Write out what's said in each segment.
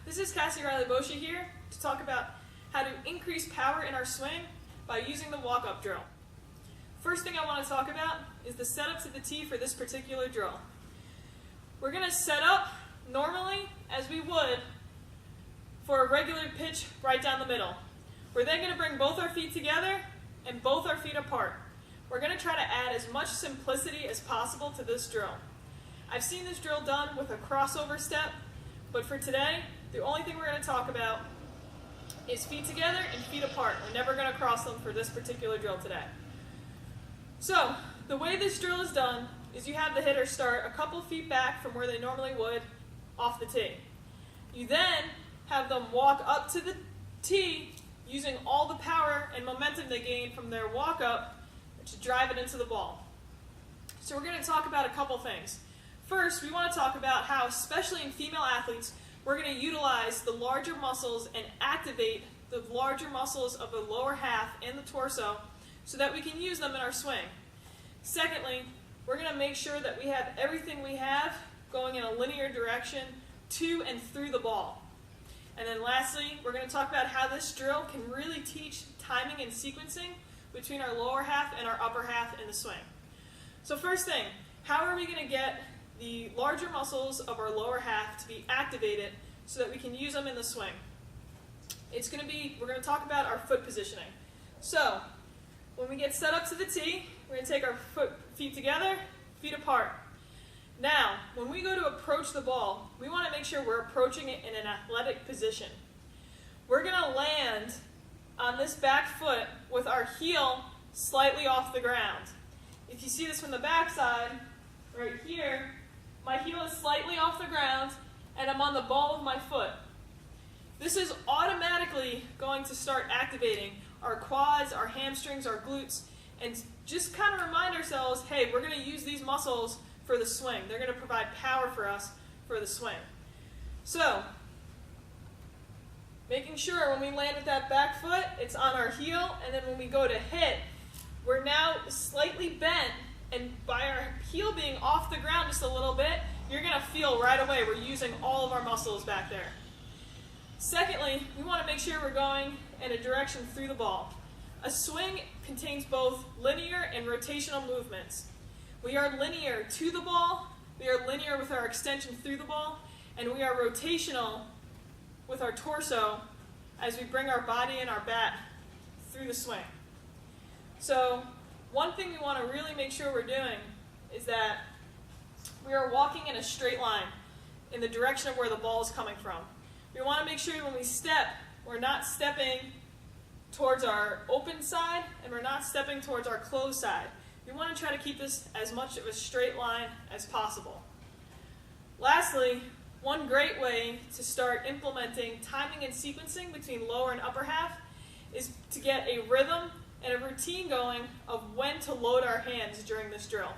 This is Reilly-Boccia here to talk about how to increase power in our swing by using the walk-up drill. First thing I want to talk about is the setup to the tee for this particular drill. We're going to set up normally as we would for a regular pitch right down the middle. We're then going to bring both our feet together and both our feet apart. We're going to try to add as much simplicity as possible to this drill. I've seen this drill done with a crossover step, but for today, the only thing we're going to talk about is feet together and feet apart. We're never going to cross them for this particular drill today. So, the way this drill is done is you have the hitter start a couple feet back from where they normally would off the tee. You then have them walk up to the tee using all the power and momentum they gain from their walk up to drive it into the ball. So we're going to talk about a couple things. First, we want to talk about how, especially in female athletes, we're going to utilize the larger muscles and activate the larger muscles of the lower half and the torso so that we can use them in our swing. Secondly, we're going to make sure that we have everything we have going in a linear direction to and through the ball. And then lastly, we're going to talk about how this drill can really teach timing and sequencing between our lower half and our upper half in the swing. So first thing, how are we going to get the larger muscles of our lower half to be activated so that we can use them in the swing? We're going to talk about our foot positioning. So, when we get set up to the tee, we're going to take our feet together, feet apart. Now, when we go to approach the ball, we want to make sure we're approaching it in an athletic position. We're going to land on this back foot with our heel slightly off the ground. If you see this from the back side, right here, my heel is slightly off the ground and I'm on the ball of my foot. This is automatically going to start activating our quads, our hamstrings, our glutes, and just kind of remind ourselves, hey, we're going to use these muscles for the swing. They're going to provide power for us for the swing. So, making sure when we land with that back foot, it's on our heel, and then when we go to hit, we're now slightly bent, and by our heel being off the ground just a little bit, you're going to feel right away we're using all of our muscles back there. Secondly, we want to make sure we're going in a direction through the ball. A swing contains both linear and rotational movements. We are linear to the ball, we are linear with our extension through the ball, and we are rotational with our torso as we bring our body and our bat through the swing. So, one thing we want to really make sure we're doing is that we are walking in a straight line in the direction of where the ball is coming from. We want to make sure when we step, we're not stepping towards our open side and we're not stepping towards our closed side. We want to try to keep this as much of a straight line as possible. Lastly, one great way to start implementing timing and sequencing between lower and upper half is to get a rhythm and a routine going of when to load our hands during this drill.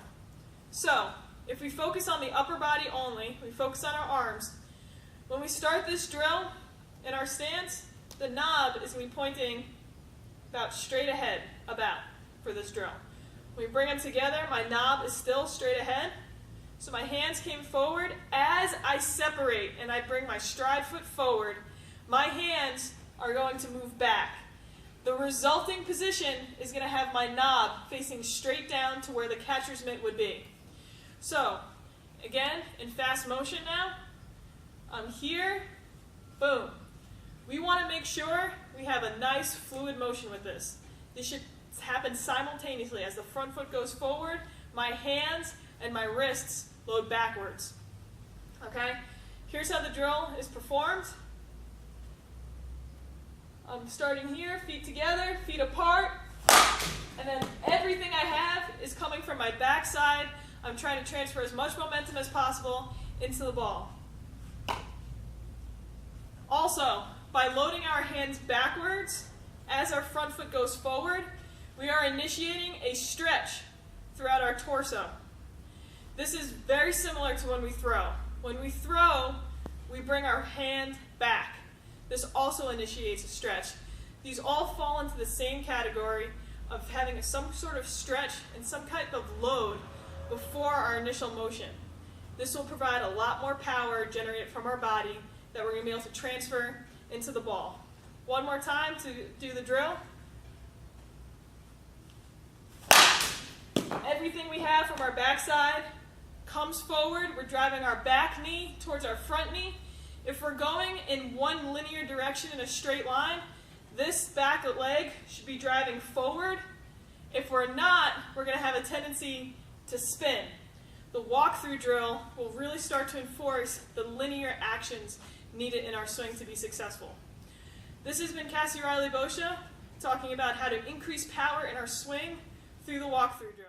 So, if we focus on the upper body only, we focus on our arms, when we start this drill in our stance, the knob is going to be pointing about straight ahead, for this drill. When we bring them together, my knob is still straight ahead. So my hands came forward. As I separate and I bring my stride foot forward, my hands are going to move back. The resulting position is going to have my knob facing straight down to where the catcher's mitt would be. So, again, in fast motion now, I'm here, boom. We want to make sure we have a nice fluid motion with this. This should happen simultaneously. As the front foot goes forward, my hands and my wrists load backwards. Okay? Here's how the drill is performed. I'm starting here, feet together, feet apart, and then everything I have is coming from my backside. I'm trying to transfer as much momentum as possible into the ball. Also, by loading our hands backwards as our front foot goes forward, we are initiating a stretch throughout our torso. This is very similar to when we throw. When we throw, we bring our hand back. This also initiates a stretch. These all fall into the same category of having some sort of stretch and some type of load before our initial motion. This will provide a lot more power generated from our body that we're going to be able to transfer into the ball. One more time to do the drill. Everything we have from our backside comes forward. We're driving our back knee towards our front knee. If we're going in one linear direction in a straight line, this back leg should be driving forward. If we're not, we're going to have a tendency to spin. The walk-through drill will really start to enforce the linear actions needed in our swing to be successful. This has been Reilly-Boccia talking about how to increase power in our swing through the walk-through drill.